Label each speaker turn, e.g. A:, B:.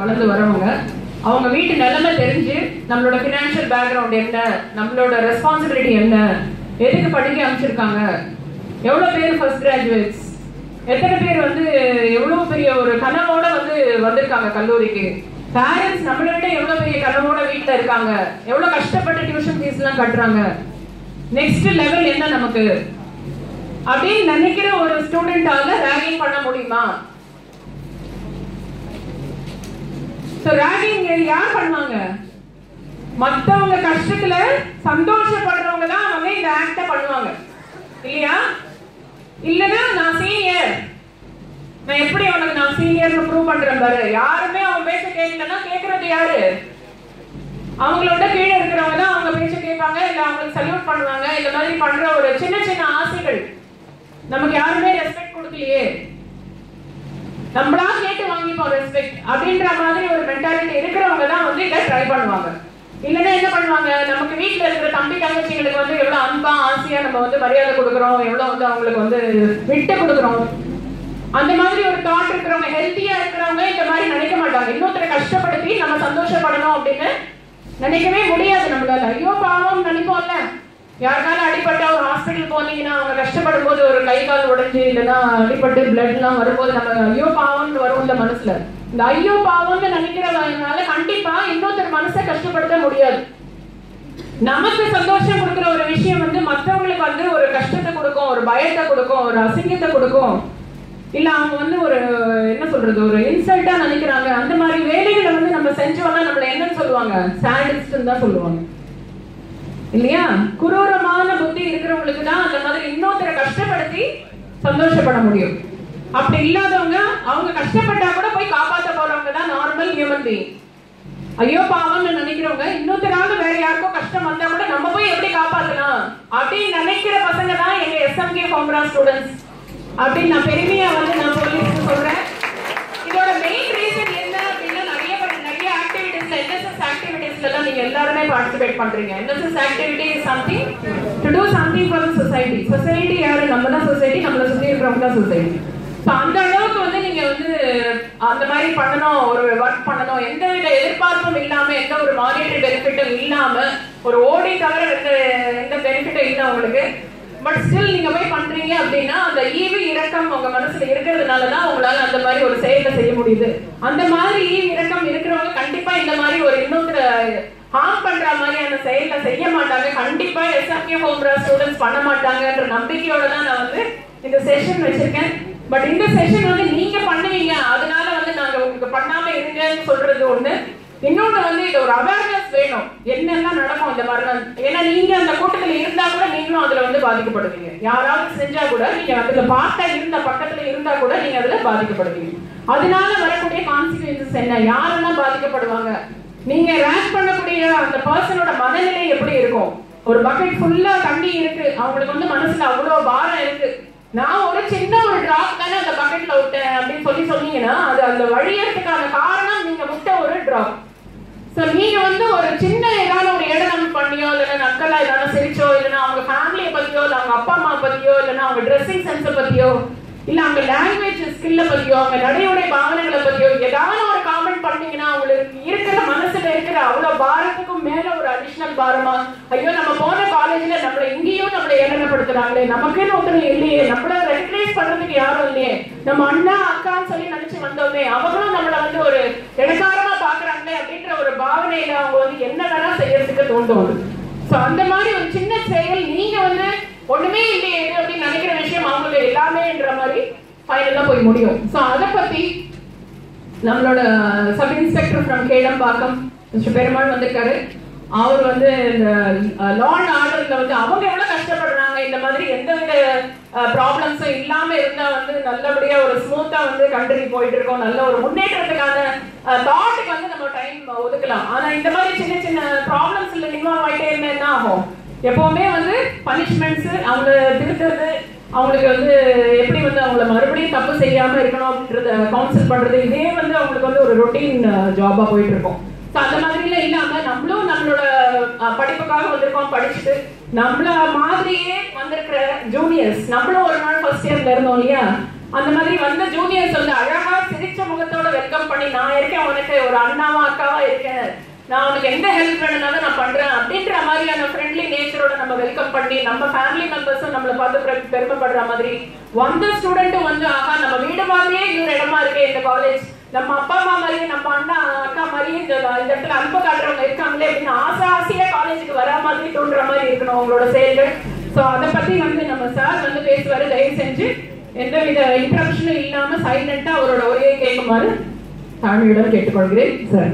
A: வளர்ந்து வரவங்க அவங்க வீட்டு நிலைமை தெரிஞ்சு நம்மளோட ஃபினான்ஷியல் பேக்ரவுண்ட் என்ன, நம்மளோட ரெஸ்பான்சிபிலிட்டி என்ன, எதுக்கு படிக்க அமைச்சிருக்காங்க, எவ்வளோ பேர் ஃபர்ஸ்ட் கிராஜுவேட்ஸ், எத்தனை பேர் வந்து எவ்வளோ பெரிய ஒரு கனவோட வந்து வந்திருக்காங்க கல்லூரிக்கு, பேரண்ட்ஸ் நம்மளை விட எவ்வளோ பெரிய கனவோட வீட்டில் இருக்காங்க, எவ்வளோ கஷ்டப்பட்டு டியூஷன் ஃபீஸ்லாம் கட்டுறாங்க, நெக்ஸ்ட் லெவல் என்ன நமக்கு அப்படின்னு நினைக்கிற ஒரு ஸ்டூடெண்டால ரேகிங் பண்ண முடியுமா? ராகிங் யார் பண்ணுவாங்க? மத்தவங்க கஷ்டத்துல சந்தோஷப்படுறவங்க தான் அவங்க இந்த ஆக்ட பண்ணுவாங்க இல்லையா? இல்லனா நான் சீனியர், நான் எப்படி அவனுக்கு நான் சீனியர்னு ப்ரூவ் பண்றேன் பாரு. யாருமே அவன் பேச்ச கேட்கலன்னா கேட்கறது யாரு? அவங்களோட கீழே இருக்கிறவங்க தான் அவங்க பேச்ச கேட்பாங்க, இல்ல அவங்களுக்கு சல்யூட் பண்ணுவாங்க. இந்த மாதிரி பண்ற ஒரு சின்ன சின்ன ஆசைகள் நமக்கு யாருமே ரெஸ்பெக்ட் கொடுக்கலையே, நம்மளா கேட்டு வாங்கிப்போம் ரெஸ்பெக்ட் அப்படின்ற மாதிரி ஒரு மென்டாலிட்டி இருக்கிறவங்க தான் வந்து இதை ட்ரை பண்ணுவாங்க. இல்லைன்னா என்ன பண்ணுவாங்க, நமக்கு வீட்டில் இருக்கிற தம்பி தங்கச்சிங்களுக்கு வந்து எவ்வளோ அன்பா ஆசையா நம்ம வந்து மரியாதை கொடுக்குறோம், எவ்வளோ வந்து அவங்களுக்கு வந்து விட்டு கொடுக்குறோம், அந்த மாதிரி ஒரு தாட் இருக்கிறவங்க, ஹெல்த்தியா இருக்கிறவங்க இந்த மாதிரி நினைக்க மாட்டாங்க. இன்னொருத்தரை கஷ்டப்படுத்தி நம்ம சந்தோஷப்படணும் அப்படின்னு நினைக்கவே முடியாது நம்மளால. ஐயோ பாவம் நினைப்போம்ல. யாருக்காலும் அடிப்பட்ட ஒரு ஹாஸ்பிட்டல் போனீங்கன்னா அவங்க கஷ்டப்படும் போது ஒரு கை கால் உடைஞ்சு இல்லைன்னா அடிப்பட்டு பிளட் எல்லாம் வரும்போது நம்ம ஐயோ பாவம்னு வரும்ல மனசுல. இந்த ஐயோ பாவம்னு நினைக்கிறதுனால கண்டிப்பா இன்னொருத்தர் மனசை கஷ்டப்படுத்த முடியாது. நமக்கு சந்தோஷம் கொடுக்குற ஒரு விஷயம் வந்து மற்றவங்களுக்கு வந்து ஒரு கஷ்டத்தை கொடுக்கும், ஒரு பயத்தை கொடுக்கும், ஒரு அசிங்கத்தை கொடுக்கும், இல்ல அவங்க வந்து ஒரு என்ன சொல்றது ஒரு இன்சல்ட்டா நினைக்கிறாங்க. அந்த மாதிரி வேலைகளை வந்து நம்ம செஞ்சோம்னா நம்மள என்னன்னு சொல்லுவாங்க? சாடிஸ்ட்னு தான் சொல்லுவாங்க இல்லையா? குரூரமான புத்தி இருக்கிறவங்களுக்கு தான் அந்த மாதிரி இன்னொருத்தரை கஷ்டப்படுத்தி சந்தோஷப்பட முடியும். அப்படி இல்லாதவங்க அவங்க கஷ்டப்பட்டா கூட போய் காப்பாற்ற போறவங்க தான் நார்மல் ஹியூமன் பீயிங். ஐயோ பாவம்னு நினைக்கிறவங்க இன்னொருத்தரால வேற யாருக்கும் கஷ்டம் வந்தா கூட நம்ம போய் எப்படி காப்பாற்றலாம் அப்படின்னு நினைக்கிற பசங்க தான் எங்க எஸ்எம்கே ஃபார்முலா ஸ்டூடெண்ட்ஸ் அப்படின்னு நான் பெருமையா வந்து நான் போலீஸ் சொல்றேன். இதோட மெயின் ரீசன் என்ன அப்படின்னா நிறைய ஆக்டிவிட்டீஸ்ல என்எஸ்எஸ் ஆக்டிவிட்டீஸ்ல எல்லாம் நீங்க எல்லாருமே பார்ட்டிசிபேட் பண்றீங்க. NSS activity is something to to something for the society. Society யாரு? நம்ம தான் சொசைட்டி, நம்மள சுத்தி இருக்கிறவங்க தான் சொசைட்டி. ஸோ அந்த அளவுக்கு வந்து நீங்க வந்து அந்த மாதிரி பண்ணணும், ஒரு ஒர்க் பண்ணணும், எந்த வித எதிர்பார்ப்பும் இல்லாம, எந்த ஒரு மானிட்டரி பெனிஃபிட்டும் இல்லாம, ஒரு ஓடி தவிர எந்த பெனிஃபிட்டும் இல்லை உங்களுக்கு. பட் ஸ்டில் நீங்க போய் பண்றீங்க அப்படின்னா அந்த ஈவு இரக்கம் உங்க மனசுல இருக்கிறதுனாலதான் உங்களால அந்த மாதிரி ஒரு செயலை செய்ய முடியுது. அந்த மாதிரி ஈவு இரக்கம் இருக்கிறவங்க கண்டிப்பா இந்த மாதிரி ஒரு இன்னொரு ஹார்ம் பண்ற மாதிரியான செயலை செய்ய மாட்டாங்க. கண்டிப்பா எஸ்எம்கே ஃபார்முலா ஸ்டூடெண்ட்ஸ் பண்ண மாட்டாங்கன்ற நம்பிக்கையோட தான் நான் வந்து இந்த செஷன் வச்சிருக்கேன். பட் இந்த செஷன் வந்து நீங்க பண்ணுவீங்க, அதனால வந்து நாங்க உங்களுக்கு பண்ணாம இருங்கன்னு சொல்றது ஒண்ணு. இன்னொன்னு வந்து இது ஒரு அவேர்னஸ் வேணும், என்னெல்லாம் நடக்கும் இந்த மாதிரி. ஏன்னா நீங்க அந்த கூட்டத்துல இருந்தா கூட நீங்களும் அதுல வந்து பாதிக்கப்படுவீங்க. யாராவது செஞ்சா கூட நீங்க அதுல பார்ட்டா இருந்த பக்கத்துல இருந்தா கூட நீங்க அதுல பாதிக்கப்படுவீங்க. அதனால வரக்கூடிய கான்சிக்வன்சஸ் என்ன, யாரெல்லாம் பாதிக்கப்படுவாங்க, நீங்க ரேங்க் பண்ணக்கூடிய அந்த பர்சனோட மனநிலை எப்படி இருக்கும்? ஒரு பக்கெட் ஃபுல்லா தண்ணி இருக்கு, அவங்களுக்கு வந்து மனசுல அவ்வளவு பாரம் இருக்கு, நான் ஒரு சின்ன ஒரு டிராப் தானே அந்த பக்கெட்ல விட்டேன் அப்படின்னு சொன்னீங்கன்னா அது அந்த வழியறதுக்கான காரணம் நீங்க விட்ட ஒரு டிராப். சோ நீங்க வந்து ஒரு சின்ன ஏதாவது ஒரு இடம் பண்ணியோ, இல்லைன்னா நக்கலா ஏதாவது சிரிச்சோ, இல்லைன்னா அவங்க ஃபேமிலியை பத்தியோ, இல்ல அவங்க அப்பா அம்மா பத்தியோ, இல்லைன்னா அவங்க ட்ரெஸ்ஸிங் சென்ஸை பத்தியோ, இல்ல அவங்க லாங்குவேஜ் ஸ்கில்ல பத்தியோ, அவங்க நடைமுறை பாவனைகளை பத்தியோ ஏதாவது ஒரு காமெண்ட் பண்ணீங்கன்னா அவங்களுக்கு இருக்கிற மனசுல இருக்கிற அவ்வளவு பாரத்துக்கும் மேல ஒரு அடிஷனல் பாரமா, ஐயோ நம்ம போன காலேஜ்ல நம்மள இங்கேயும் நம்மளை ஏளனப்படுத்துறாங்களே, நமக்குன்னு ஒருத்தர் இல்லையே, நம்மள ரெகக்னைஸ் பண்றதுக்கு யாரும் இல்லையே, நம்ம அண்ணா அக்கான்னு சொல்லி நினைச்சு வந்தோமே, அவங்களும் நம்மள வந்து ஒரு இடைக்காரமா பாக்குறாங்களே அப்படின்ற ஒரு பாவனையில அவங்க வந்து என்ன வேணா செய்யறதுக்கு தோன்றும். சோ அந்த மாதிரி ஒரு சின்ன செயல் நீங்க வந்து ஒண்ணுமே இல்லையே அப்படின்னு நினைக்கிற விஷயம் அவங்களுக்கு எல்லாமேன்ற மாதிரி ஃபைனலா போய் முடியும். சோ அதை பத்தி நம்மளோட sub inspector from Kelambakkam mister Perumal வந்திருக்காரு. அவர் வந்து இந்த லா அண்ட் ஆர்டர்ல வந்து அவங்க எவ்வளவு கஷ்டப்படுறாங்க, இந்த மாதிரி எந்தவித ப்ராப்ளம்ஸும் இல்லாம இருந்தா வந்து நல்லபடியா ஒரு ஸ்மூத்தா வந்து கண்ட்ரி போயிட்டு இருக்கோம், நல்ல ஒரு முன்னேற்றத்துக்கான தாட்டுக்கு வந்து நம்ம டைம் ஒதுக்கலாம். ஆனா இந்த மாதிரி சின்ன சின்ன ப்ராப்ளம்ஸ்ல இன்வால்வ் ஆயிட்டே இருந்தா என்ன ஆகும்? எப்பவுமே வந்து பனிஷ்மெண்ட்ஸ், அவங்க திருத்துறது, அவங்களுக்கு வந்து எப்படி வந்து அவங்கள மறுபடியும் தப்பு செய்யாம இருக்கணும் அப்படின்றத கவுன்சில் பண்றது, இதே வந்து அவங்களுக்கு வந்து ஒரு ரொட்டீன் ஜாபா போயிட்டு இருக்கும். ஸோ அந்த மாதிரிலாம் இல்லாம நம்மளும் நம்மளோட படிப்புக்காக வந்திருக்கோம், படிச்சுட்டு நம்மள மாதிரியே வந்திருக்கிற ஜூனியர்ஸ், நம்மளும் ஒரு நாள் ஃபர்ஸ்ட் இயர்ல இருந்தோம் இல்லையா, அந்த மாதிரி வந்த ஜூனியர்ஸ் வந்து அழகா சிரிச்ச முகத்தோட வெல்கம் பண்ணி, நான் இருக்கேன் உனக்கு, ஒரு அண்ணாவா அக்காவா இருக்கேன், நான் உனக்கு எந்த ஹெல்ப் வேணும்னாலும் நான் பண்றேன் அப்படின்ற மாதிரியான ஃப்ரெண்ட்லி நேச்சரோட நம்ம வெல்கம் பண்ணி, நம்ம ஃபேமிலி மெம்பர்ஸும் நம்மளை பார்த்து பெருமைப்படுற மாதிரி, வந்த ஸ்டூடெண்ட்டும் வந்து ஆகா நம்ம வீடு மாதிரியே இன்னொரு இடமா இருக்கு இந்த காலேஜ், நம்ம அப்பா அம்மா மாதிரியே நம்ம அண்ணா அக்கா மாதிரியே இந்த இடத்துல அன்பு காட்டுறவங்க இருக்காங்களே அப்படின்னு ஆசையா காலேஜுக்கு வரா மாதிரி தோன்ற மாதிரி இருக்கணும் அவங்களோட செயல்கள். ஸோ அதை பத்தி வந்து நம்ம சார் வந்து பேசுவாரு. தயவு செஞ்சு எந்தவித இன்ட்ரப்ஷனும் இல்லாம சைலண்டா அவரோட ஒரே கேட்குமாறு தாழ்மையுடன் கேட்டுக்கொள்கிறேன் சார்.